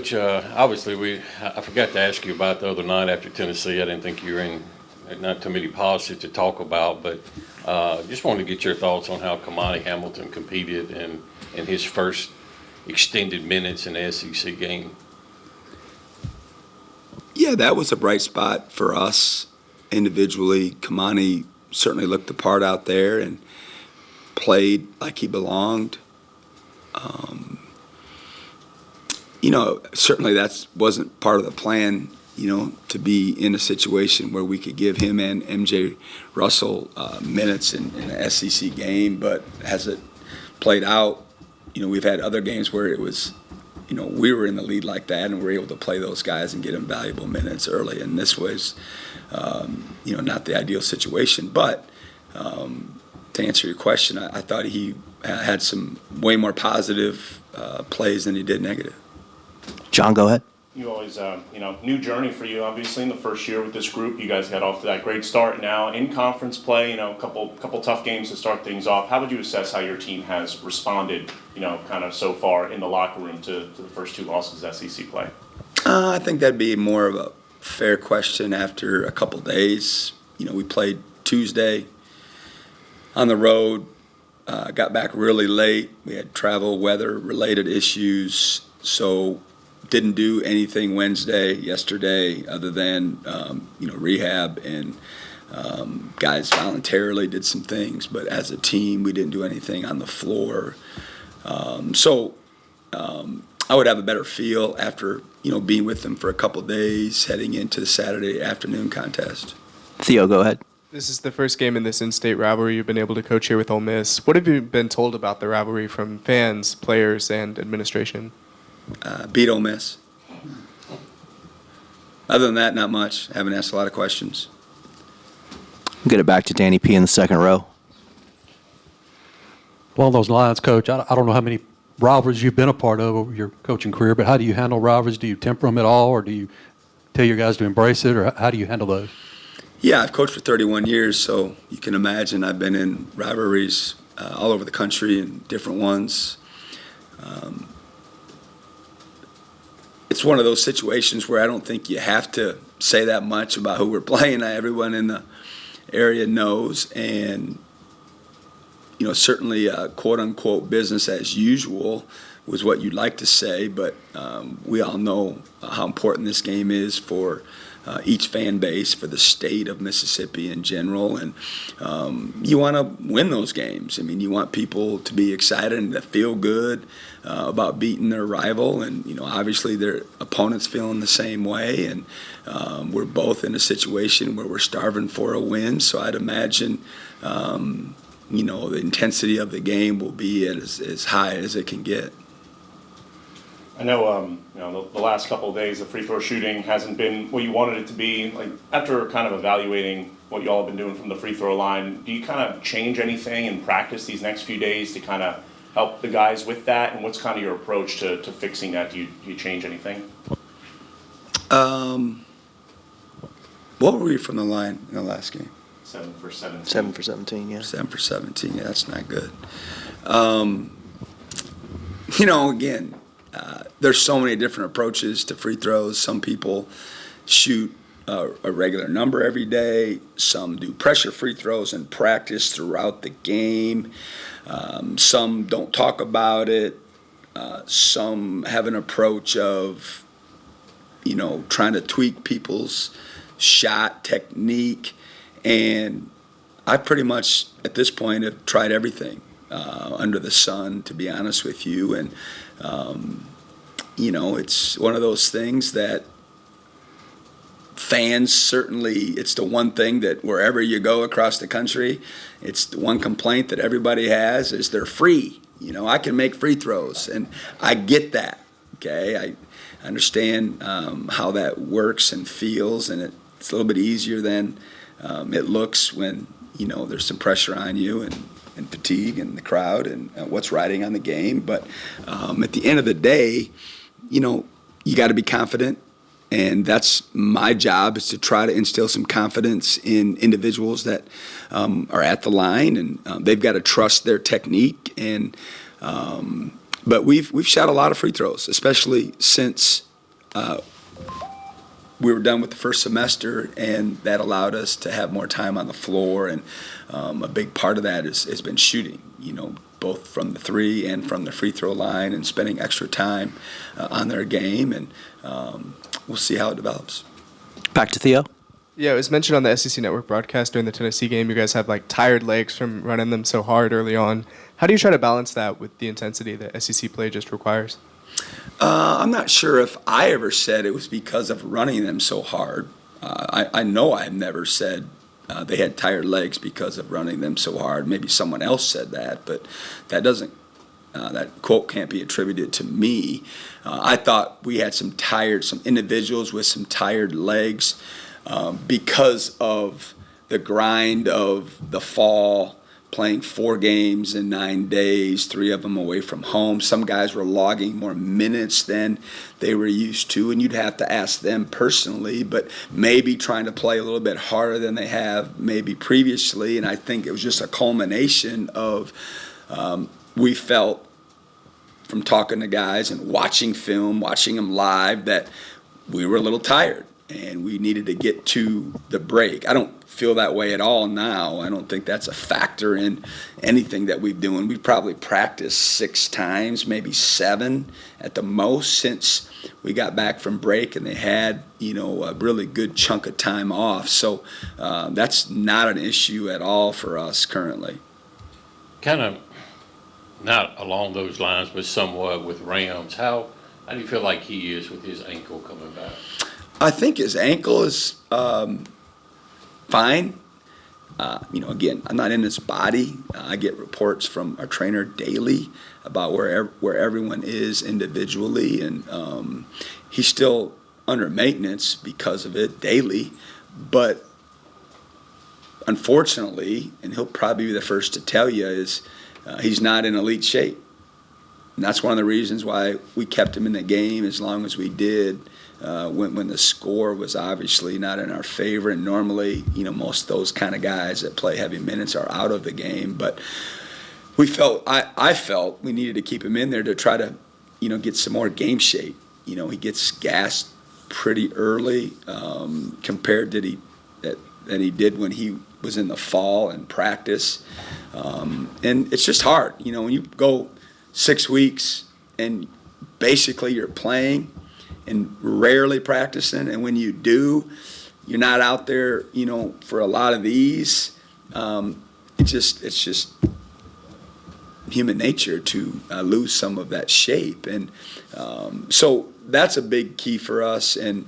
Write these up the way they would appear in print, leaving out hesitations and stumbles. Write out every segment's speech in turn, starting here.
Coach, obviously I forgot to ask you about the other night after Tennessee. I didn't think you were in not too many positives to talk about, but just wanted to get your thoughts on how Kamani Hamilton competed in his first extended minutes in the SEC game. Yeah, that was a bright spot for us individually. Kamani certainly looked the part out there and played like he belonged. Certainly that wasn't part of the plan, to be in a situation where we could give him and MJ Russell minutes in an SEC game. But as it played out, we've had other games where it was, we were in the lead like that and we were able to play those guys and get them valuable minutes early. And this was, not the ideal situation. But to answer your question, I thought he had some way more positive plays than he did negative. John, go ahead. You always, new journey for you, obviously, in the first year with this group. You guys got off to that great start. Now in conference play, a couple tough games to start things off. How would you assess how your team has responded, kind of so far in the locker room to the first two losses SEC play? I think that'd be more of a fair question after a couple days. We played Tuesday on the road, got back really late. We had travel, weather-related issues, so didn't do anything yesterday, other than rehab, and guys voluntarily did some things. But as a team, we didn't do anything on the floor. So I would have a better feel after being with them for a couple days, heading into the Saturday afternoon contest. Theo, go ahead. This is the first game in this in-state rivalry you've been able to coach here with Ole Miss. What have you been told about the rivalry from fans, players, and administration? Beat Ole Miss. Other than that, not much. Haven't asked a lot of questions. Get it back to Danny P. in the second row. Along those lines, Coach, I don't know how many rivalries you've been a part of over your coaching career, but how do you handle rivalries? Do you temper them at all, or do you tell your guys to embrace it, or how do you handle those? Yeah, I've coached for 31 years, so you can imagine I've been in rivalries all over the country and different ones. It's one of those situations where I don't think you have to say that much about who we're playing. Everyone in the area knows, and certainly quote-unquote business as usual was what you'd like to say, but we all know how important this game is for each fan base, for the state of Mississippi in general, and you want to win those games. I mean, you want people to be excited and to feel good about beating their rival, and obviously their opponents feeling the same way, and we're both in a situation where we're starving for a win, so I'd imagine the intensity of the game will be as high as it can get. I know, the last couple of days, the free throw shooting hasn't been what you wanted it to be. Like, after kind of evaluating what y'all have been doing from the free throw line, do you kind of change anything in practice these next few days to kind of help the guys with that? And what's kind of your approach to fixing that? Do you change anything? What were we from the line in the last game? 7 for 17. 7 for 17, yeah. 7 for 17, yeah, that's not good. Again, there's so many different approaches to free throws. Some people shoot a regular number every day. Some do pressure free throws in practice throughout the game. Some don't talk about it. Some have an approach of, trying to tweak people's shot technique. And I pretty much, at this point, have tried everything under the sun, to be honest with you. And, it's one of those things that fans certainly, it's the one thing that wherever you go across the country, it's the one complaint that everybody has is they're free. I can make free throws, and I get that, okay? I understand how that works and feels, and it's a little bit easier than it looks when, there's some pressure on you and fatigue and the crowd and what's riding on the game. But at the end of the day, you got to be confident, and that's my job, is to try to instill some confidence in individuals that are at the line, and they've got to trust their technique. And but we've shot a lot of free throws, especially since we were done with the first semester, and that allowed us to have more time on the floor. And a big part of that has been shooting, both from the three and from the free throw line, and spending extra time on their game. And we'll see how it develops. Back to Theo. Yeah, it was mentioned on the SEC Network broadcast during the Tennessee game. You guys have like tired legs from running them so hard early on. How do you try to balance that with the intensity that SEC play just requires? I'm not sure if I ever said it was because of running them so hard. I know I've never said they had tired legs because of running them so hard. Maybe someone else said that, but that doesn't. That quote can't be attributed to me. I thought we had some individuals with some tired legs because of the grind of the fall, playing 4 games in 9 days, 3 of them away from home. Some guys were logging more minutes than they were used to, and you'd have to ask them personally, but maybe trying to play a little bit harder than they have maybe previously. And I think it was just a culmination of we felt from talking to guys and watching film, watching them live, that we were a little tired and we needed to get to the break. I don't feel that way at all now. I don't think that's a factor in anything that we're doing. We've probably practiced 6 times, maybe 7 at the most, since we got back from break, and they had, a really good chunk of time off. So that's not an issue at all for us currently. Kind of not along those lines, but somewhat with Rams. How do you feel like he is with his ankle coming back? I think his ankle is fine. Again, I'm not in his body. I get reports from our trainer daily about where everyone is individually, and he's still under maintenance because of it daily. But unfortunately, and he'll probably be the first to tell you, is he's not in elite shape. And that's one of the reasons why we kept him in the game as long as we did. When the score was obviously not in our favor, and normally, most of those kind of guys that play heavy minutes are out of the game. But I felt we needed to keep him in there to try to, get some more game shape. He gets gassed pretty early compared to that he did when he was in the fall and practice. And it's just hard, when you go 6 weeks and basically you're playing and rarely practicing, and when you do, you're not out there, for a lot of these. It's just human nature to lose some of that shape, and so that's a big key for us. And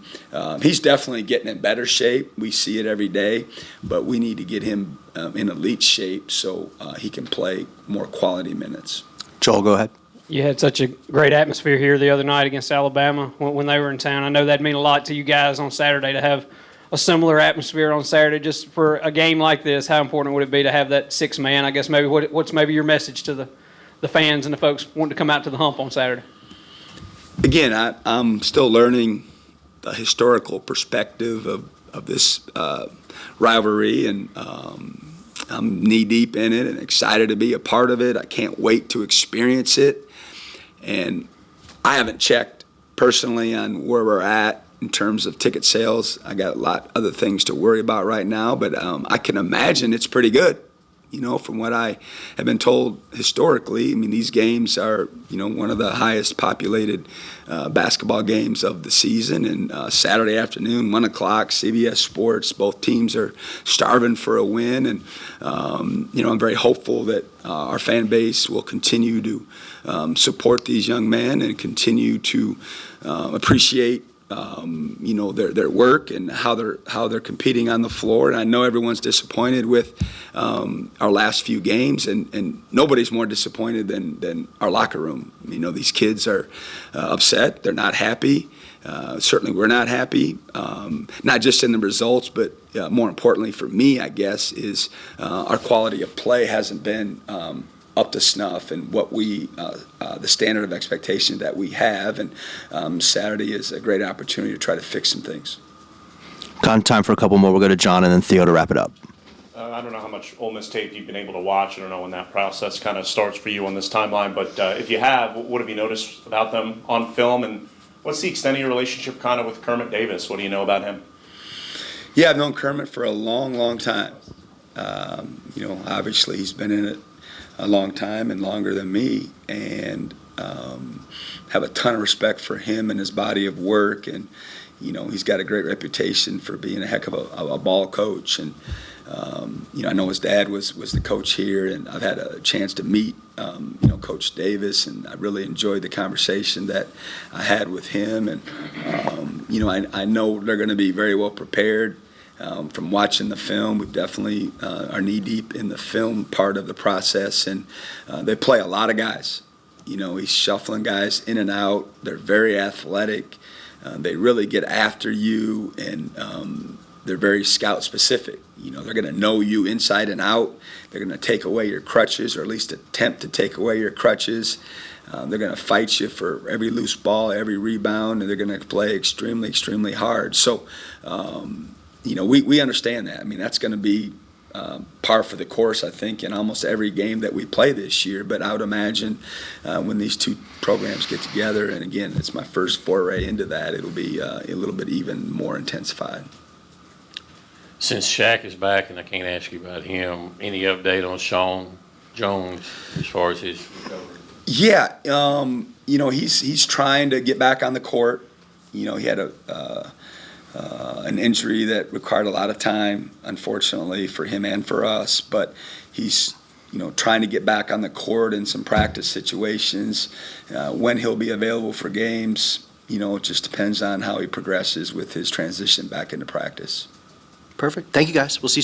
he's definitely getting in better shape. We see it every day, but we need to get him in elite shape so he can play more quality minutes. Joel, go ahead. You had such a great atmosphere here the other night against Alabama when they were in town. I know that'd mean a lot to you guys on Saturday to have a similar atmosphere on Saturday. Just for a game like this, how important would it be to have that 6-man? I guess maybe what's maybe your message to the fans and the folks wanting to come out to the hump on Saturday? Again, I'm still learning the historical perspective of this rivalry, and I'm knee-deep in it and excited to be a part of it. I can't wait to experience it. And I haven't checked personally on where we're at in terms of ticket sales. I got a lot other things to worry about right now, but I can imagine it's pretty good. From what I have been told historically, these games are, one of the highest populated basketball games of the season. And Saturday afternoon, 1 o'clock, CBS Sports, both teams are starving for a win. And, I'm very hopeful that our fan base will continue to support these young men and continue to appreciate their work and how they're competing on the floor. And I know everyone's disappointed with our last few games, and nobody's more disappointed than our locker room. These kids are upset. They're not happy. Certainly we're not happy, not just in the results, but more importantly for me, I guess, is our quality of play hasn't been up to snuff and what the standard of expectation that we have. And Saturday is a great opportunity to try to fix some things. Time for a couple more. We'll go to John and then Theo to wrap it up. I don't know how much Ole Miss tape you've been able to watch. I don't know when that process kind of starts for you on this timeline, but if you have, what have you noticed about them on film? And What's the extent of your relationship kind of with Kermit Davis? What do you know about him? Yeah, I've known Kermit for a long, long time. Obviously he's been in it a long time and longer than me, and have a ton of respect for him and his body of work. And he's got a great reputation for being a heck of a ball coach. And I know his dad was the coach here, and I've had a chance to meet Coach Davis, and I really enjoyed the conversation that I had with him. And I know they're going to be very well prepared. From watching the film, we definitely are knee deep in the film part of the process, and they play a lot of guys. He's shuffling guys in and out. They're very athletic. They really get after you, and they're very scout specific. They're going to know you inside and out. They're going to take away your crutches, or at least attempt to take away your crutches. They're going to fight you for every loose ball, every rebound, and they're going to play extremely, extremely hard. So, we understand that. I mean, that's going to be par for the course, I think, in almost every game that we play this year. But I would imagine when these two programs get together, and again, it's my first foray into that, it'll be a little bit even more intensified. Since Shaq is back, and I can't ask you about him, any update on Sean Jones as far as his recovery? Yeah, he's trying to get back on the court. He had an injury that required a lot of time, unfortunately, for him and for us. But he's, trying to get back on the court in some practice situations. When he'll be available for games, it just depends on how he progresses with his transition back into practice. Perfect. Thank you, guys. We'll see you